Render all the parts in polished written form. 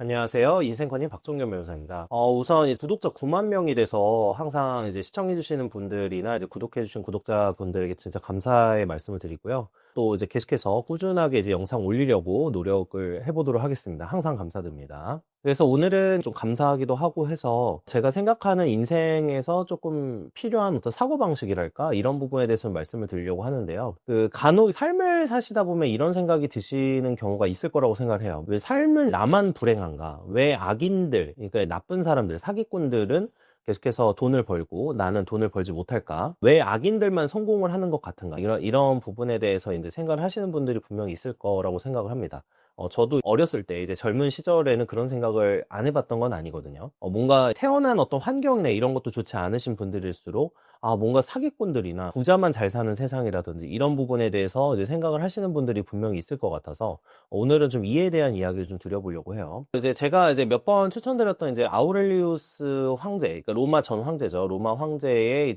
안녕하세요. 인생커님 박종현 변호사입니다. 우선 구독자 9만 명이 돼서 항상 시청해주시는 분들이나 구독해주신 구독자분들에게 진짜 감사의 말씀을 드리고요. 또 계속해서 꾸준하게 영상 올리려고 노력을 해보도록 하겠습니다. 항상 감사드립니다. 그래서 오늘은 좀 감사하기도 하고 해서 제가 생각하는 인생에서 조금 필요한 어떤 사고방식이랄까? 이런 부분에 대해서 말씀을 드리려고 하는데요. 간혹 삶을 사시다 보면 이런 생각이 드시는 경우가 있을 거라고 생각을 해요. 왜 삶을 나만 불행한가? 왜 악인들, 그러니까 나쁜 사람들, 사기꾼들은 계속해서 돈을 벌고 나는 돈을 벌지 못할까? 왜 악인들만 성공을 하는 것 같은가? 이런 부분에 대해서 생각을 하시는 분들이 분명히 있을 거라고 생각을 합니다. 저도 어렸을 때 젊은 시절에는 그런 생각을 안 해봤던 건 아니거든요. 뭔가 태어난 어떤 환경이나 이런 것도 좋지 않으신 분들일수록 뭔가 사기꾼들이나 부자만 잘 사는 세상이라든지 이런 부분에 대해서 생각을 하시는 분들이 분명히 있을 것 같아서 오늘은 좀 이에 대한 이야기를 좀 드려보려고 해요. 제가 몇 번 추천드렸던 아우렐리우스 황제, 그러니까 로마 전 황제죠. 로마 황제의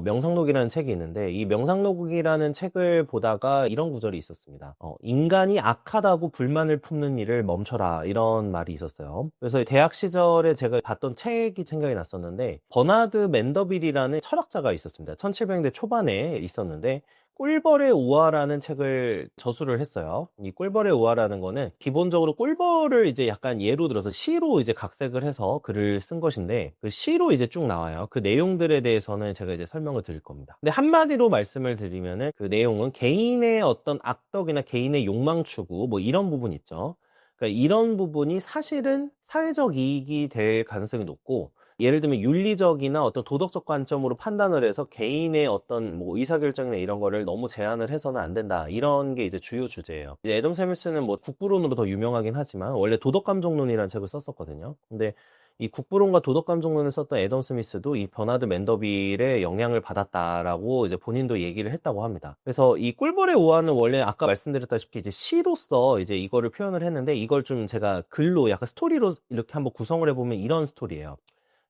명상록이라는 책이 있는데 이 명상록이라는 책을 보다가 이런 구절이 있었습니다. 인간이 악하다고 불만을 품는 일을 멈춰라, 이런 말이 있었어요. 그래서 대학 시절에 제가 봤던 책이 생각이 났었는데 버나드 맨더빌이라는 철학자가 있었습니다. 1700년대 초반에 있었는데 꿀벌의 우화라는 책을 저술을 했어요. 이 꿀벌의 우화라는 거는 기본적으로 꿀벌을 약간 예로 들어서 시로 각색을 해서 글을 쓴 것인데 그 시로 쭉 나와요. 그 내용들에 대해서는 제가 설명을 드릴 겁니다. 근데 한마디로 말씀을 드리면은 그 내용은 개인의 어떤 악덕이나 개인의 욕망 추구 뭐 이런 부분 있죠. 그러니까 이런 부분이 사실은 사회적 이익이 될 가능성이 높고, 예를 들면 윤리적이나 어떤 도덕적 관점으로 판단을 해서 개인의 어떤 뭐 의사결정이나 이런 거를 너무 제한을 해서는 안 된다, 이런 게 주요 주제예요. 애덤 스미스는 뭐 국부론으로 더 유명하긴 하지만 원래 도덕감정론이라는 책을 썼었거든요. 근데 이 국부론과 도덕감정론을 썼던 애덤 스미스도 이 버나드 맨더빌의 영향을 받았다라고 본인도 얘기를 했다고 합니다. 그래서 이 꿀벌의 우화는 원래 아까 말씀드렸다시피 시로서 이거를 표현을 했는데, 이걸 좀 제가 글로 약간 스토리로 이렇게 한번 구성을 해보면 이런 스토리예요.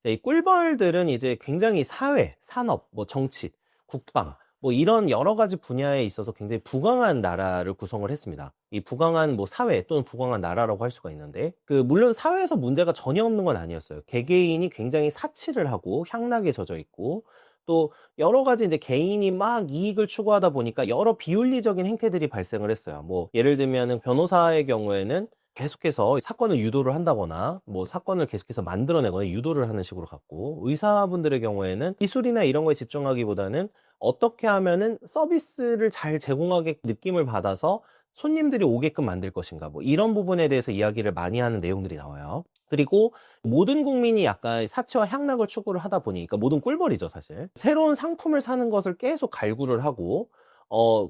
이 꿀벌들은 굉장히 사회, 산업, 뭐 정치, 국방, 뭐 이런 여러 가지 분야에 있어서 굉장히 부강한 나라를 구성을 했습니다. 이 부강한 뭐 사회 또는 부강한 나라라고 할 수가 있는데, 물론 사회에서 문제가 전혀 없는 건 아니었어요. 개개인이 굉장히 사치를 하고 향락에 젖어 있고, 또 여러 가지 개인이 막 이익을 추구하다 보니까 여러 비윤리적인 행태들이 발생을 했어요. 뭐 예를 들면은 변호사의 경우에는 계속해서 사건을 유도를 한다거나 뭐 사건을 계속해서 만들어내거나 유도를 하는 식으로 갔고, 의사분들의 경우에는 기술이나 이런 거에 집중하기보다는 어떻게 하면은 서비스를 잘 제공하게 느낌을 받아서 손님들이 오게끔 만들 것인가, 뭐 이런 부분에 대해서 이야기를 많이 하는 내용들이 나와요. 그리고 모든 국민이 약간 사치와 향락을 추구를 하다 보니까 모든 꿀벌이죠, 사실. 새로운 상품을 사는 것을 계속 갈구를 하고,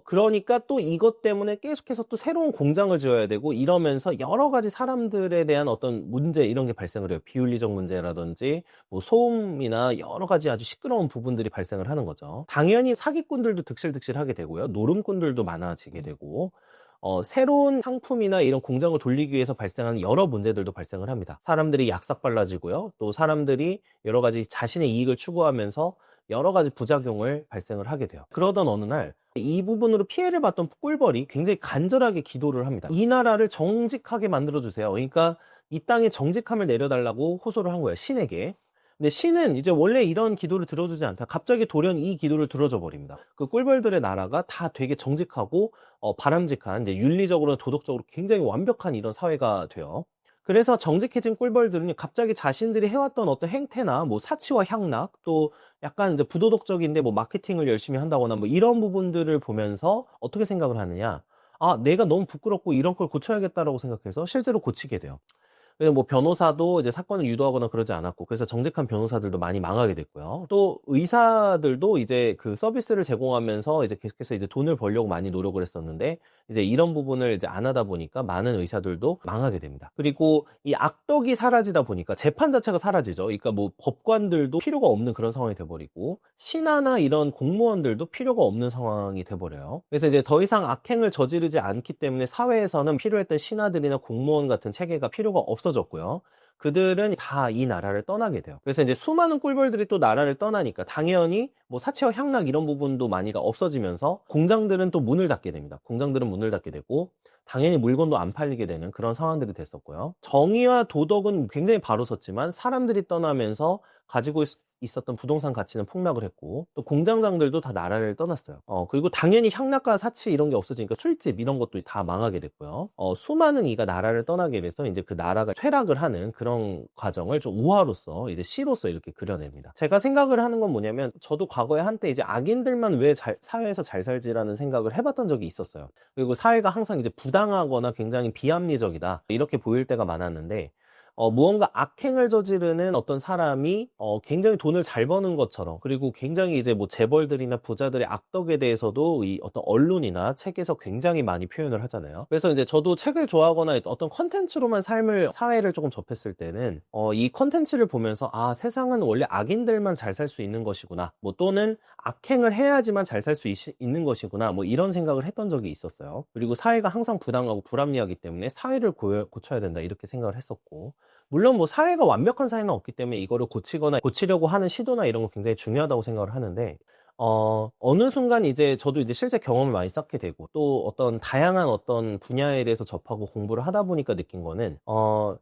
그러니까 또 이것 때문에 계속해서 또 새로운 공장을 지어야 되고, 이러면서 여러 가지 사람들에 대한 어떤 문제, 이런 게 발생을 해요. 비윤리적 문제라든지 뭐 소음이나 여러 가지 아주 시끄러운 부분들이 발생을 하는 거죠. 당연히 사기꾼들도 득실득실하게 되고요. 노름꾼들도 많아지게 되고, 새로운 상품이나 이런 공장을 돌리기 위해서 발생하는 여러 문제들도 발생을 합니다. 사람들이 약삭발라지고요. 또 사람들이 여러 가지 자신의 이익을 추구하면서 여러 가지 부작용을 발생을 하게 돼요. 그러던 어느 날 이 부분으로 피해를 봤던 꿀벌이 굉장히 간절하게 기도를 합니다. 이 나라를 정직하게 만들어주세요. 그러니까 이 땅에 정직함을 내려달라고 호소를 한 거예요, 신에게. 근데 신은 원래 이런 기도를 들어주지 않다. 갑자기 돌연히 이 기도를 들어줘 버립니다. 그 꿀벌들의 나라가 다 되게 정직하고 바람직한, 윤리적으로 도덕적으로 굉장히 완벽한 이런 사회가 돼요. 그래서 정직해진 꿀벌들은 갑자기 자신들이 해왔던 어떤 행태나 뭐 사치와 향락, 또 약간 부도덕적인데 뭐 마케팅을 열심히 한다거나 뭐 이런 부분들을 보면서 어떻게 생각을 하느냐. 내가 너무 부끄럽고 이런 걸 고쳐야겠다라고 생각해서 실제로 고치게 돼요. 그래서 뭐 변호사도 사건을 유도하거나 그러지 않았고, 그래서 정직한 변호사들도 많이 망하게 됐고요. 또 의사들도 그 서비스를 제공하면서 계속해서 돈을 벌려고 많이 노력을 했었는데, 이런 부분을 안 하다 보니까 많은 의사들도 망하게 됩니다. 그리고 이 악덕이 사라지다 보니까 재판 자체가 사라지죠. 그러니까 뭐 법관들도 필요가 없는 그런 상황이 돼버리고, 신하나 이런 공무원들도 필요가 없는 상황이 돼버려요. 그래서 더 이상 악행을 저지르지 않기 때문에 사회에서는 필요했던 신하들이나 공무원 같은 체계가 필요가 없어졌고요. 그들은 다 이 나라를 떠나게 돼요. 그래서 이제 수많은 꿀벌들이 또 나라를 떠나니까 당연히 뭐 사체와 향락 이런 부분도 많이가 없어지면서 공장들은 또 문을 닫게 됩니다. 공장들은 문을 닫게 되고 당연히 물건도 안 팔리게 되는 그런 상황들이 됐었고요. 정의와 도덕은 굉장히 바로 섰지만 사람들이 떠나면서 가지고 있었던 부동산 가치는 폭락을 했고 또 공장장들도 다 나라를 떠났어요. 그리고 당연히 향락과 사치 이런 게 없어지니까 술집 이런 것도 다 망하게 됐고요. 수많은 이가 나라를 떠나게 돼서 이제 그 나라가 퇴락을 하는 그런 과정을 좀 우화로서 이제 시로서 이렇게 그려냅니다. 제가 생각을 하는 건 뭐냐면 저도 과거에 한때 이제 악인들만 왜 사회에서 잘 살지라는 생각을 해봤던 적이 있었어요. 그리고 사회가 항상 이제 부당하거나 굉장히 비합리적이다 이렇게 보일 때가 많았는데 무언가 악행을 저지르는 어떤 사람이 굉장히 돈을 잘 버는 것처럼 그리고 굉장히 이제 뭐 재벌들이나 부자들의 악덕에 대해서도 이 어떤 언론이나 책에서 굉장히 많이 표현을 하잖아요. 그래서 이제 저도 책을 좋아하거나 어떤 컨텐츠로만 사회를 조금 접했을 때는 이 컨텐츠를 보면서 아, 세상은 원래 악인들만 잘 살 수 있는 것이구나. 뭐 또는 악행을 해야지만 잘 살 수 있는 것이구나. 뭐 이런 생각을 했던 적이 있었어요. 그리고 사회가 항상 부당하고 불합리하기 때문에 사회를 고쳐야 된다 이렇게 생각을 했었고 물론 뭐 사회가 완벽한 사회는 없기 때문에 이거를 고치려고 하는 시도나 이런 거 굉장히 중요하다고 생각을 하는데 어느 순간 이제 저도 이제 실제 경험을 많이 쌓게 되고 또 어떤 다양한 어떤 분야에 대해서 접하고 공부를 하다 보니까 느낀 거는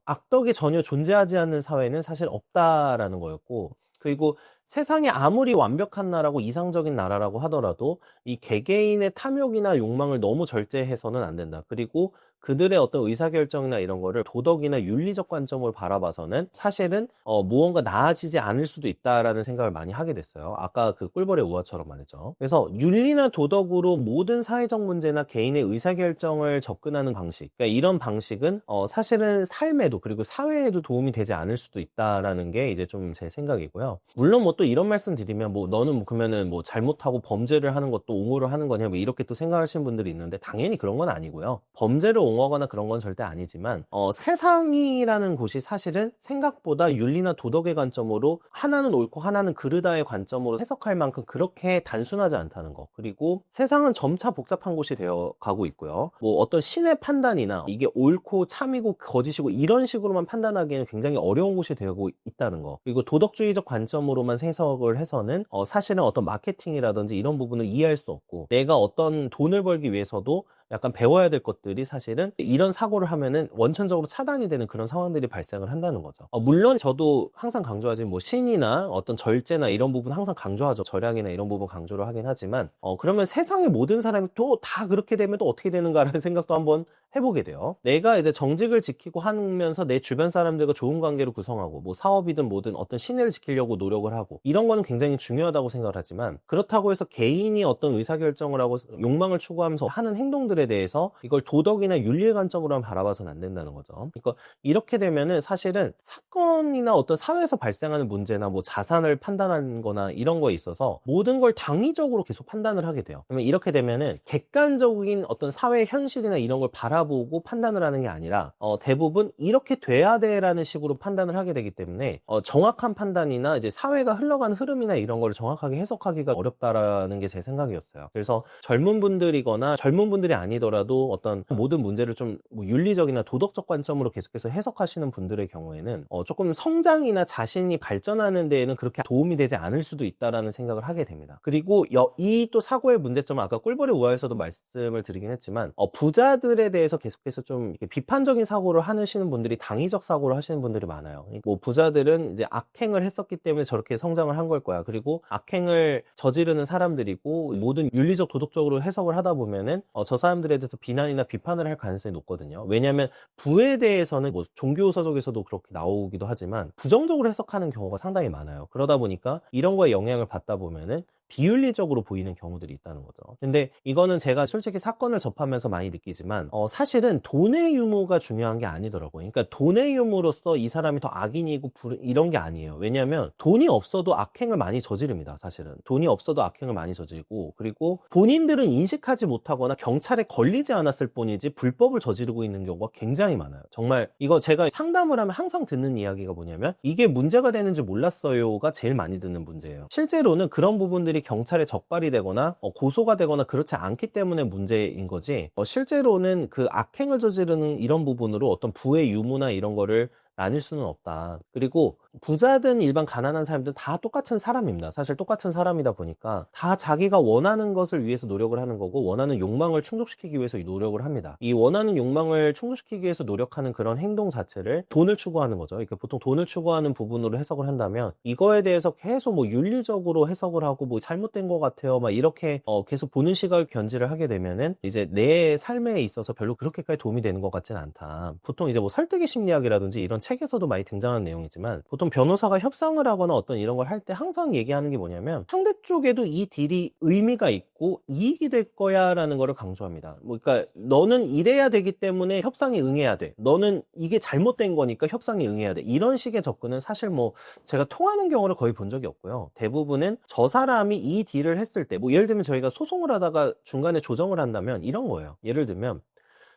악덕이 전혀 존재하지 않는 사회는 사실 없다라는 거였고 그리고 세상에 아무리 완벽한 나라고 이상적인 나라라고 하더라도 이 개개인의 탐욕이나 욕망을 너무 절제해서는 안 된다. 그리고 그들의 어떤 의사결정이나 이런 거를 도덕이나 윤리적 관점으로 바라봐서는 사실은 무언가 나아지지 않을 수도 있다라는 생각을 많이 하게 됐어요. 아까 그 꿀벌의 우화처럼 말이죠. 그래서 윤리나 도덕으로 모든 사회적 문제나 개인의 의사결정을 접근하는 방식, 그러니까 이런 방식은 사실은 삶에도 그리고 사회에도 도움이 되지 않을 수도 있다라는 게 이제 좀 제 생각이고요. 물론 뭐 또 이런 말씀 드리면 뭐 너는 뭐 그러면은 뭐 잘못하고 범죄를 하는 것도 옹호를 하는 거냐 뭐 이렇게 또 생각하시는 분들이 있는데 당연히 그런 건 아니고요. 범죄를 옹호하거나 그런 건 절대 아니지만 세상이라는 곳이 사실은 생각보다 윤리나 도덕의 관점으로 하나는 옳고 하나는 그르다의 관점으로 해석할 만큼 그렇게 단순하지 않다는 거. 그리고 세상은 점차 복잡한 곳이 되어 가고 있고요. 뭐 어떤 신의 판단이나 이게 옳고 참이고 거짓이고 이런 식으로만 판단하기에는 굉장히 어려운 곳이 되고 있다는 거. 그리고 도덕주의적 관점으로만 해석을 해서는 사실은 어떤 마케팅이라든지 이런 부분을 이해할 수 없고 내가 어떤 돈을 벌기 위해서도 약간 배워야 될 것들이 사실은 이런 사고를 하면은 원천적으로 차단이 되는 그런 상황들이 발생을 한다는 거죠. 물론 저도 항상 강조하지만 뭐 신이나 어떤 절제나 이런 부분 항상 강조하죠. 절약이나 이런 부분 강조를 하긴 하지만 그러면 세상의 모든 사람이 또 다 그렇게 되면 또 어떻게 되는가라는 생각도 한번 해보게 돼요. 내가 이제 정직을 지키고 하면서 내 주변 사람들과 좋은 관계를 구성하고 뭐 사업이든 뭐든 어떤 신뢰를 지키려고 노력을 하고 이런 거는 굉장히 중요하다고 생각을 하지만 그렇다고 해서 개인이 어떤 의사결정을 하고 욕망을 추구하면서 하는 행동들에 대해서 이걸 도덕이나 윤리의 관점으로만 바라봐서는 안 된다는 거죠. 그러니까 이렇게 되면은 사실은 사건이나 어떤 사회에서 발생하는 문제나 뭐 자산을 판단하는 거나 이런 거에 있어서 모든 걸 당위적으로 계속 판단을 하게 돼요. 그러면 이렇게 되면은 객관적인 어떤 사회 현실이나 이런 걸 바라보고 판단을 하는 게 아니라 대부분 이렇게 돼야 돼라는 식으로 판단을 하게 되기 때문에 정확한 판단이나 이제 사회가 흘러가는 흐름이나 이런 걸 정확하게 해석하기가 어렵다라는 게 제 생각이었어요. 그래서 젊은 분들이거나 젊은 분들이 아니더라도 어떤 모든 문제를 좀 뭐 윤리적이나 도덕적 관점으로 계속해서 해석하시는 분들의 경우에는 조금 성장이나 자신이 발전하는 데에는 그렇게 도움이 되지 않을 수도 있다라는 생각을 하게 됩니다. 그리고 이 또 사고의 문제점은 아까 꿀벌의 우화에서도 말씀을 드리긴 했지만 부자들에 대해서 계속해서 좀 비판적인 사고를 하시는 분들이 당위적 사고를 하시는 분들이 많아요. 뭐 부자들은 이제 악행을 했었기 때문에 저렇게 성장을 한 걸 거야. 그리고 악행을 저지르는 사람들이고 모든 윤리적 도덕적으로 해석을 하다 보면은 저 사람들에 대해서 비난이나 비판을 할 가능성이 높거든요. 왜냐하면 부에 대해서는 뭐 종교 서적에서도 그렇게 나오기도 하지만 부정적으로 해석하는 경우가 상당히 많아요. 그러다 보니까 이런 거에 영향을 받다 보면은 비윤리적으로 보이는 경우들이 있다는 거죠. 근데 이거는 제가 솔직히 사건을 접하면서 많이 느끼지만 사실은 돈의 유무가 중요한 게 아니더라고요. 그러니까 돈의 유무로서 이 사람이 더 악인이고 이런 게 아니에요. 왜냐하면 돈이 없어도 악행을 많이 저지릅니다. 사실은 돈이 없어도 악행을 많이 저지르고 그리고 본인들은 인식하지 못하거나 경찰에 걸리지 않았을 뿐이지 불법을 저지르고 있는 경우가 굉장히 많아요. 정말 이거 제가 상담을 하면 항상 듣는 이야기가 뭐냐면 이게 문제가 되는지 몰랐어요가 제일 많이 듣는 문제예요. 실제로는 그런 부분들이 이게 경찰에 적발이 되거나 고소가 되거나 그렇지 않기 때문에 문제인 거지, 실제로는 그 악행을 저지르는 이런 부분으로 어떤 부의 유무나 이런 거를 나뉠 수는 없다. 그리고 부자든 일반 가난한 사람들은 다 똑같은 사람입니다. 사실 똑같은 사람이다 보니까 다 자기가 원하는 것을 위해서 노력을 하는 거고, 원하는 욕망을 충족시키기 위해서 노력을 합니다. 이 원하는 욕망을 충족시키기 위해서 노력하는 그런 행동 자체를 돈을 추구하는 거죠. 이렇게 보통 돈을 추구하는 부분으로 해석을 한다면, 이거에 대해서 계속 뭐 윤리적으로 해석을 하고 뭐 잘못된 것 같아요, 막 이렇게 계속 보는 시각을 견지를 하게 되면은 이제 내 삶에 있어서 별로 그렇게까지 도움이 되는 것 같지는 않다. 보통 이제 뭐 설득의 심리학이라든지 이런 책에서도 많이 등장하는 내용이지만, 보통 변호사가 협상을 하거나 어떤 이런 걸 할 때 항상 얘기하는 게 뭐냐면, 상대 쪽에도 이 딜이 의미가 있고 이익이 될 거야 라는 거를 강조합니다. 뭐 그러니까 너는 이래야 되기 때문에 협상에 응해야 돼, 너는 이게 잘못된 거니까 협상에 응해야 돼, 이런 식의 접근은 사실 뭐 제가 통하는 경우를 거의 본 적이 없고요. 대부분은 저 사람이 이 딜을 했을 때, 뭐 예를 들면 저희가 소송을 하다가 중간에 조정을 한다면 이런 거예요. 예를 들면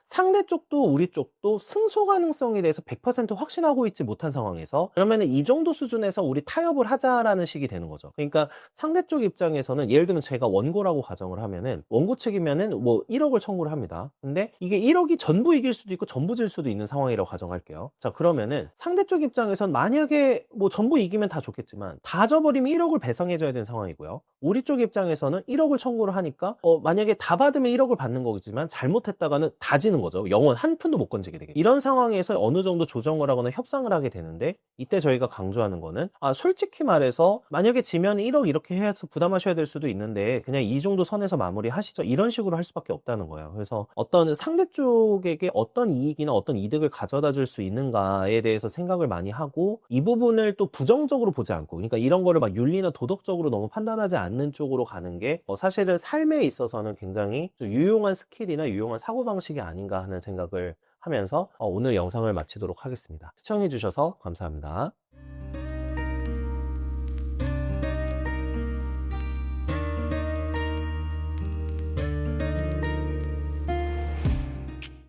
상대 쪽도 우리 쪽도 승소 가능성에 대해서 100% 확신하고 있지 못한 상황에서, 그러면은 이 정도 수준에서 우리 타협을 하자라는 식이 되는 거죠. 그러니까 상대 쪽 입장에서는, 예를 들면 제가 원고라고 가정을 하면은, 원고 측이면은 뭐 1억을 청구를 합니다. 근데 이게 1억이 전부 이길 수도 있고 전부 질 수도 있는 상황이라고 가정할게요. 자, 그러면은 상대 쪽 입장에선 만약에 뭐 전부 이기면 다 좋겠지만 다 져버리면 1억을 배상해줘야 되는 상황이고요. 우리 쪽 입장에서는 1억을 청구를 하니까 만약에 다 받으면 1억을 받는 거지만 잘못했다가는 다 지는 거죠. 영원 한 푼도 못 건지게 되겠죠. 이런 상황에서 어느 정도 조정을 하거나 협상을 하게 되는데, 이때 저희가 강조하는 거는, 솔직히 말해서 만약에 지면 1억 이렇게 해서 부담하셔야 될 수도 있는데 그냥 이 정도 선에서 마무리하시죠, 이런 식으로 할 수밖에 없다는 거예요. 그래서 어떤 상대 쪽에게 어떤 이익이나 어떤 이득을 가져다 줄 수 있는가에 대해서 생각을 많이 하고, 이 부분을 또 부정적으로 보지 않고, 그러니까 이런 거를 막 윤리나 도덕적으로 너무 판단하지 않는 쪽으로 가는 게 사실은 삶에 있어서는 굉장히 좀 유용한 스킬이나 유용한 사고방식이 아닌가 하는 생각을 하면서 오늘 영상을 마치도록 하겠습니다. 시청해주셔서 감사합니다.